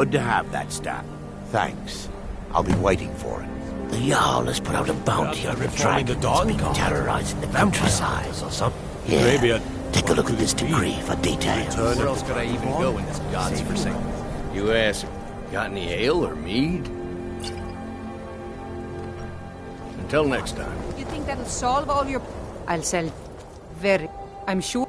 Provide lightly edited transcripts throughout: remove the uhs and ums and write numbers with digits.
Good to have that staff. Thanks. I'll be waiting for it. The Jarl has put out a bounty on the dragon that's been terrorizing the countryside or something. Yeah, maybe take a look at this decree for details. Where else could I even go in this god's forsaken? You ask, got any ale or mead? Until next time. You think that'll solve all your... I'll sell very... I'm sure.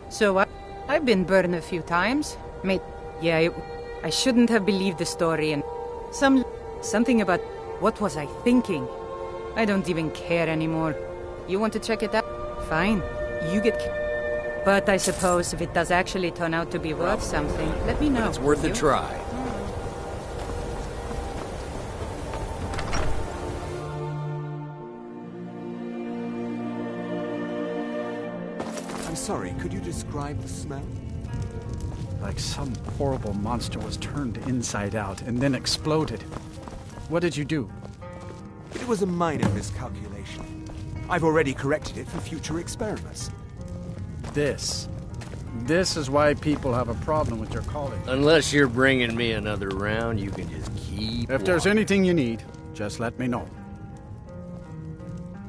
So I've been burned a few times. Mate, yeah, I shouldn't have believed the story and... Something about... What was I thinking? I don't even care anymore. You want to check it out? Fine. You get... But I suppose if it does actually turn out to be worth something, let me know. It's worth a try. I'm sorry, could you describe the smell? Like some horrible monster was turned inside out and then exploded. What did you do? It was a minor miscalculation. I've already corrected it for future experiments. This is why people have a problem with your calling. Unless you're bringing me another round, you can just keep If there's anything you need, just let me know.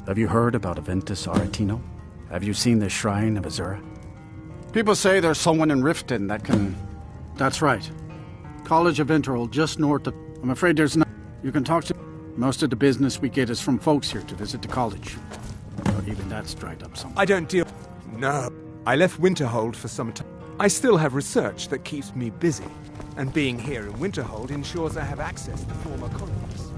Have you heard about Aventus Aretino? Have you seen the Shrine of Azura? People say there's someone in Riften that can... That's right. College of Winterhold, just north of... I'm afraid there's no... You can talk to... Most of the business we get is from folks here to visit the college. But even that's dried up some. I don't deal... No. I left Winterhold for some time. I still have research that keeps me busy. And being here in Winterhold ensures I have access to former colleagues.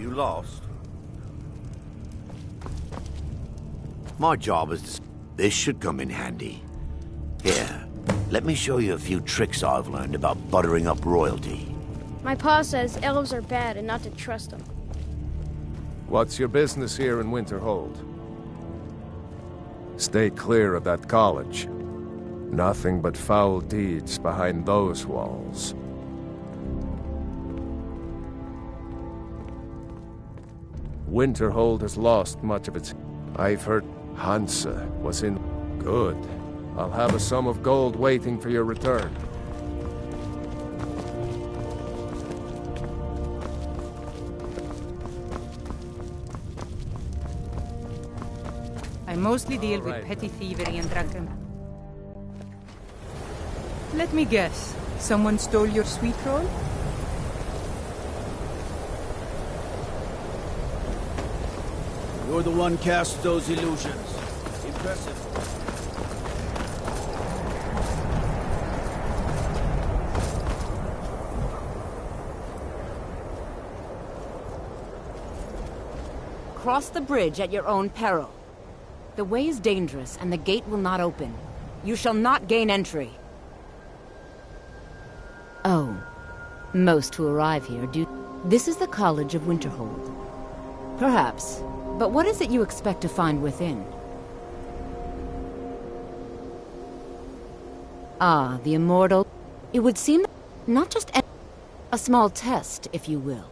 You lost? My job is to... This should come in handy. Here, let me show you a few tricks I've learned about buttering up royalty. My pa says elves are bad and not to trust them. What's your business here in Winterhold? Stay clear of that college. Nothing but foul deeds behind those walls. Winterhold has lost much of its... I've heard Hansa was in... Good. I'll have a sum of gold waiting for your return. I mostly deal with petty thievery and drunken... Let me guess. Someone stole your sweet roll? You're the one cast those illusions. Impressive. Cross the bridge at your own peril. The way is dangerous, and the gate will not open. You shall not gain entry. Oh. Most who arrive here do... This is the College of Winterhold. Perhaps. But what is it you expect to find within? Ah, the immortal. It would seem not just a small test, if you will.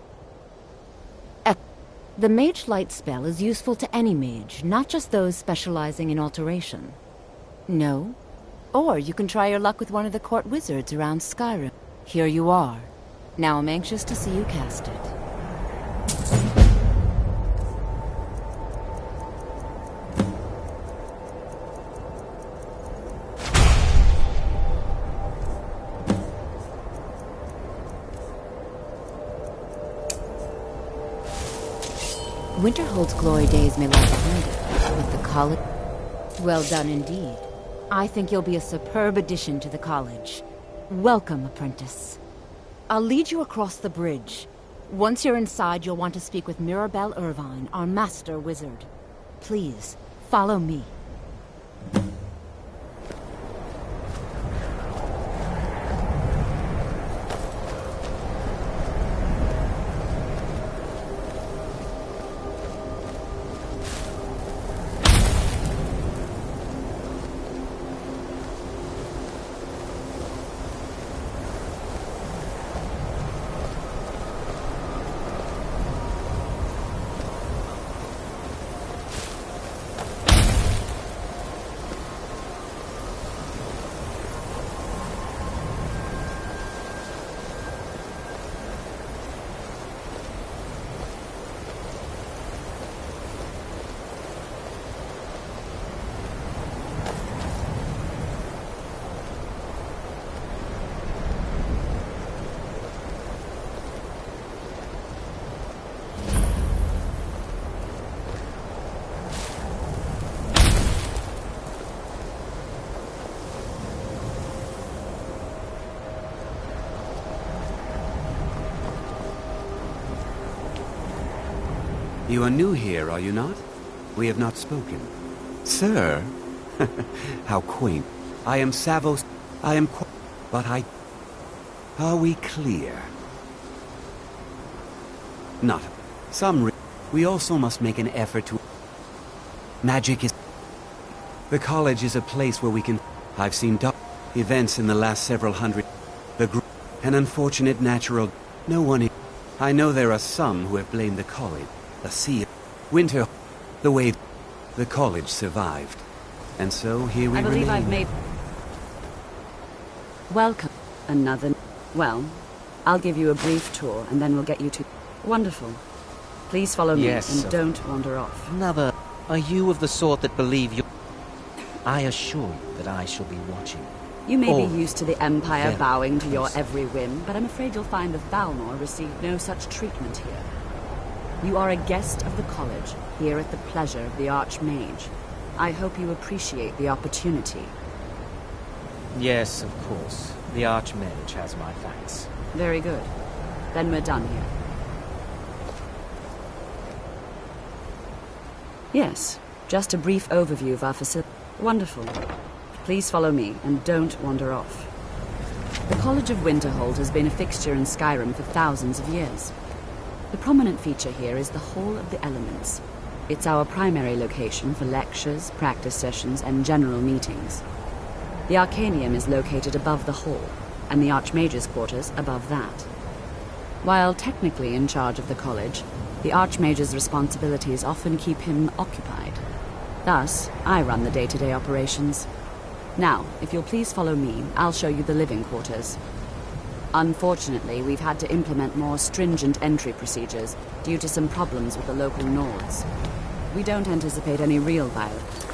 The Mage Light spell is useful to any mage, not just those specializing in alteration. No? Or you can try your luck with one of the court wizards around Skyrim. Here you are. Now I'm anxious to see you cast it. Winterhold's glory days may lie behind it, but the college... Well done indeed. I think you'll be a superb addition to the college. Welcome, apprentice. I'll lead you across the bridge. Once you're inside, you'll want to speak with Mirabelle Irvine, our master wizard. Please, follow me. You are new here, are you not? We have not spoken. Sir? How quaint. I am Savos. I am but I... Are we clear? Not. We also must make an effort to... Magic is... The college is a place where we can... I've seen events in the last several hundred... An unfortunate natural... No one... I know there are some who have blamed the college. The sea... Winter... The way... The college survived. And so here we I believe remain. I've made... Welcome. Another... Well, I'll give you a brief tour and then we'll get you to... Wonderful. Please follow me and don't wander off. Another... Are you of the sort that believe you... I assure you that I shall be watching. You may be used to the Empire bowing to your every whim, but I'm afraid you'll find the Thalmor received no such treatment here. You are a guest of the college, here at the pleasure of the Archmage. I hope you appreciate the opportunity. Yes, of course. The Archmage has my thanks. Very good. Then we're done here. Yes, just a brief overview of our facility. Wonderful. Please follow me, and don't wander off. The College of Winterhold has been a fixture in Skyrim for thousands of years. The prominent feature here is the Hall of the Elements. It's our primary location for lectures, practice sessions, and general meetings. The Arcanium is located above the hall, and the Archmage's quarters above that. While technically in charge of the college, the Archmage's responsibilities often keep him occupied. Thus, I run the day-to-day operations. Now, if you'll please follow me, I'll show you the living quarters. Unfortunately, we've had to implement more stringent entry procedures due to some problems with the local Nords. We don't anticipate any real violence.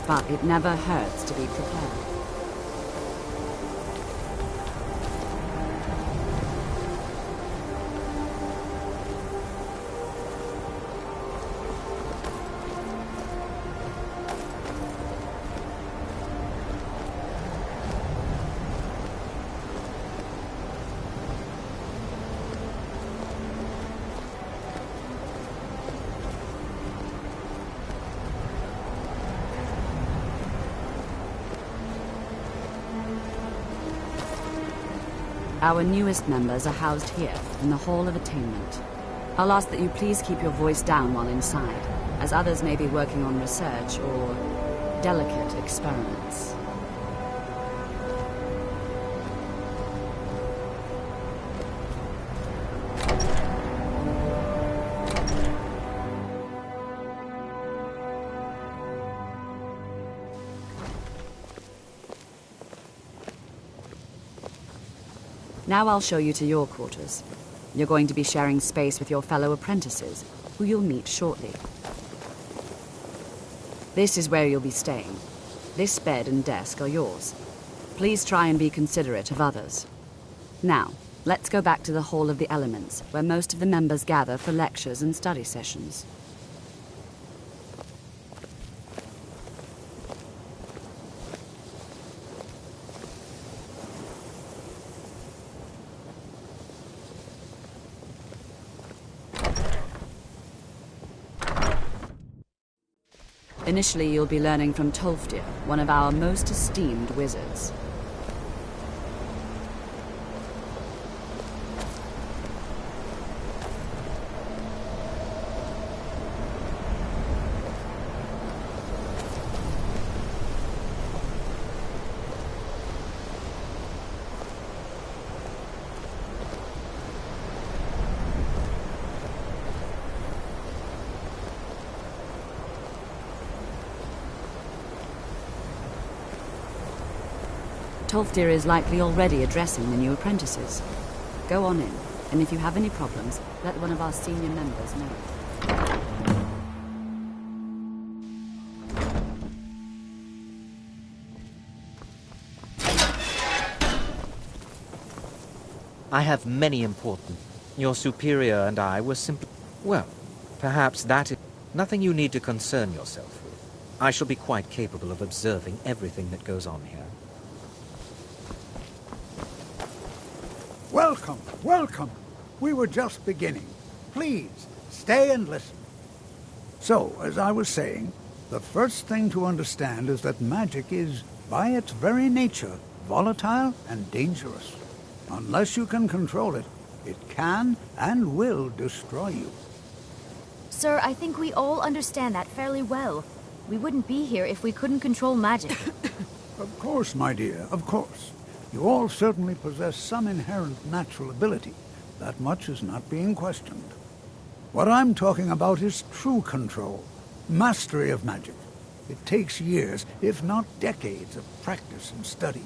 but it never hurts to be prepared. Our newest members are housed here, in the Hall of Attainment. I'll ask that you please keep your voice down while inside, as others may be working on research or delicate experiments. Now I'll show you to your quarters. You're going to be sharing space with your fellow apprentices, who you'll meet shortly. This is where you'll be staying. This bed and desk are yours. Please try and be considerate of others. Now, let's go back to the Hall of the Elements, where most of the members gather for lectures and study sessions. Initially, you'll be learning from Tolfdir, one of our most esteemed wizards. Tolfdir is likely already addressing the new apprentices. Go on in, and if you have any problems, let one of our senior members know. I have many important. Your superior and I were simply... Well, perhaps that is nothing you need to concern yourself with. I shall be quite capable of observing everything that goes on here. Welcome, welcome. We were just beginning. Please, stay and listen. So, as I was saying, the first thing to understand is that magic is, by its very nature, volatile and dangerous. Unless you can control it, it can and will destroy you. Sir, I think we all understand that fairly well. We wouldn't be here if we couldn't control magic. Of course, my dear, of course. You all certainly possess some inherent natural ability. That much is not being questioned. What I'm talking about is true control, mastery of magic. It takes years, if not decades, of practice and study.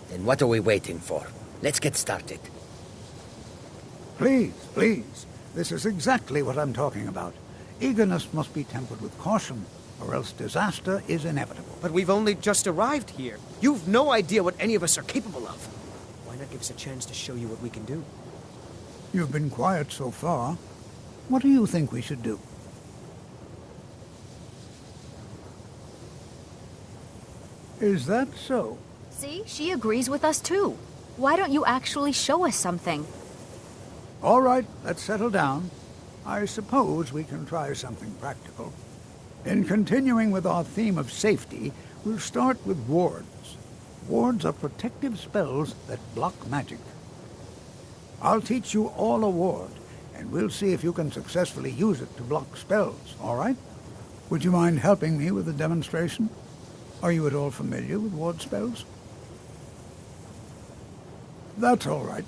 Then what are we waiting for? Let's get started. Please, please. This is exactly what I'm talking about. Eagerness must be tempered with caution, or else disaster is inevitable. But we've only just arrived here. You've no idea what any of us are capable of. Why not give us a chance to show you what we can do? You've been quiet so far. What do you think we should do? Is that so? See, she agrees with us too. Why don't you actually show us something? All right, let's settle down. I suppose we can try something practical. In continuing with our theme of safety, we'll start with wards. Wards are protective spells that block magic. I'll teach you all a ward, and we'll see if you can successfully use it to block spells, all right? Would you mind helping me with the demonstration? Are you at all familiar with ward spells? That's all right.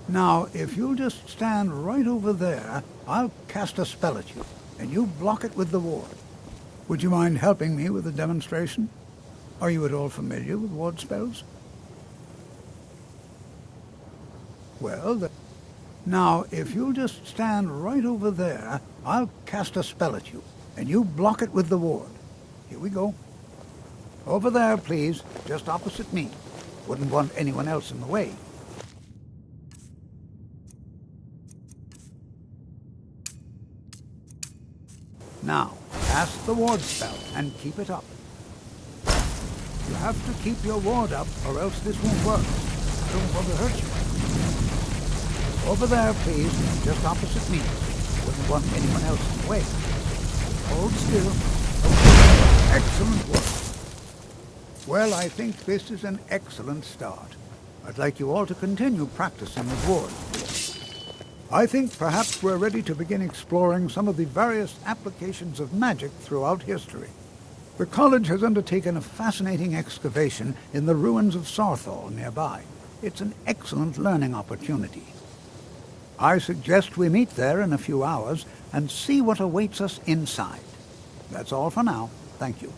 Now, if you'll just stand right over there, I'll cast a spell at you, and you block it with the ward. Would you mind helping me with the demonstration? Are you at all familiar with ward spells? Well, now, if you'll just stand right over there, I'll cast a spell at you, and you block it with the ward. Here we go. Over there, please. Just opposite me. Wouldn't want anyone else in the way. Now, cast the ward spell and keep it up. You have to keep your ward up or else this won't work. I don't want to hurt you. Over there, please. Just opposite me. Wouldn't want anyone else in the way. Hold still. Okay. Excellent work. Well, I think this is an excellent start. I'd like you all to continue practicing with wards. I think perhaps we're ready to begin exploring some of the various applications of magic throughout history. The college has undertaken a fascinating excavation in the ruins of Sarthal nearby. It's an excellent learning opportunity. I suggest we meet there in a few hours and see what awaits us inside. That's all for now. Thank you.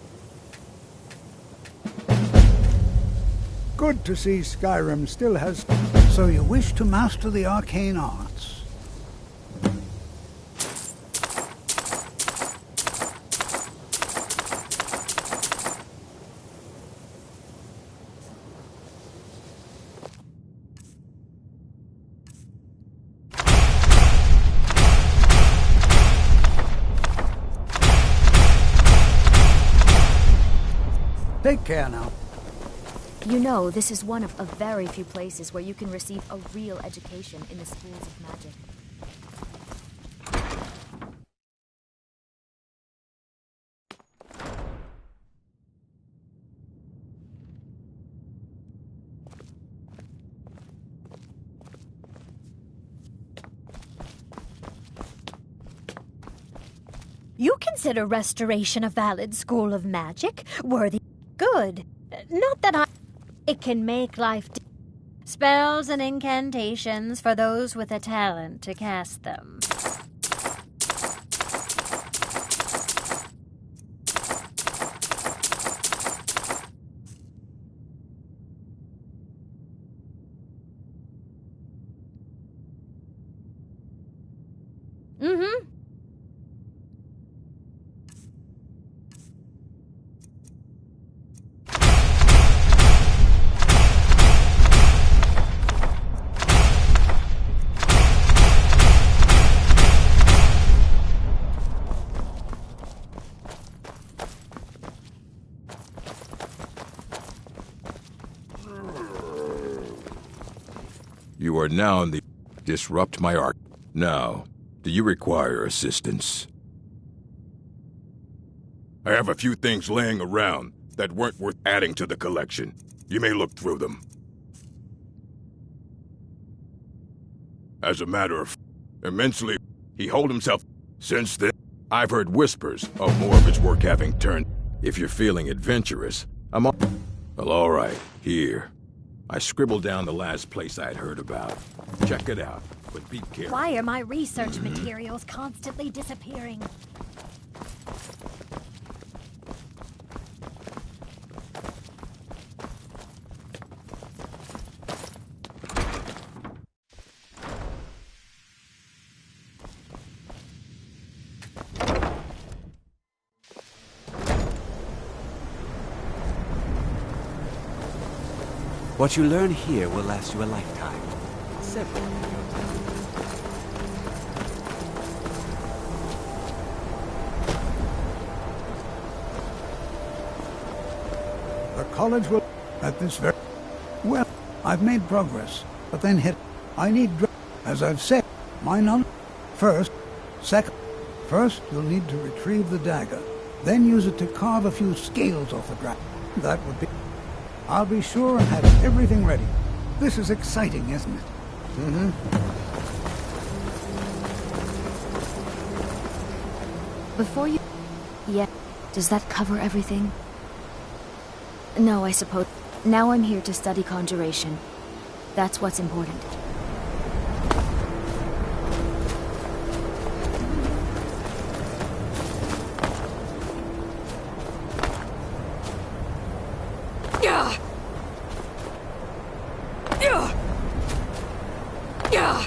Good to see Skyrim still has... So you wish to master the arcane arts? Take care now. You know, this is one of a very few places where you can receive a real education in the schools of magic. You consider restoration a valid school of magic? Worthy? Good. Not that I... It can make life... Spells and incantations for those with a talent to cast them. Mm-hmm. You are now in the... Disrupt my arc. Now, do you require assistance? I have a few things laying around that weren't worth adding to the collection. You may look through them. As a matter of... Immensely, he holed himself. Since then, I've heard whispers of more of his work having turned. If you're feeling adventurous, I'm on... Well, all right. Here. I scribbled down the last place I'd heard about. Check it out, but be careful. Why are my research materials constantly disappearing? What you learn here will last you a lifetime. Several. The college will... At this very... Well, I've made progress, but then hit... I need... As I've said, my knowledge... First, second... First, you'll need to retrieve the dagger. Then use it to carve a few scales off the ground. That would be... I'll be sure and have everything ready. This is exciting, isn't it? Mm-hmm. Before you... Yeah, does that cover everything? No, I suppose. Now I'm here to study conjuration. That's what's important. Yeah.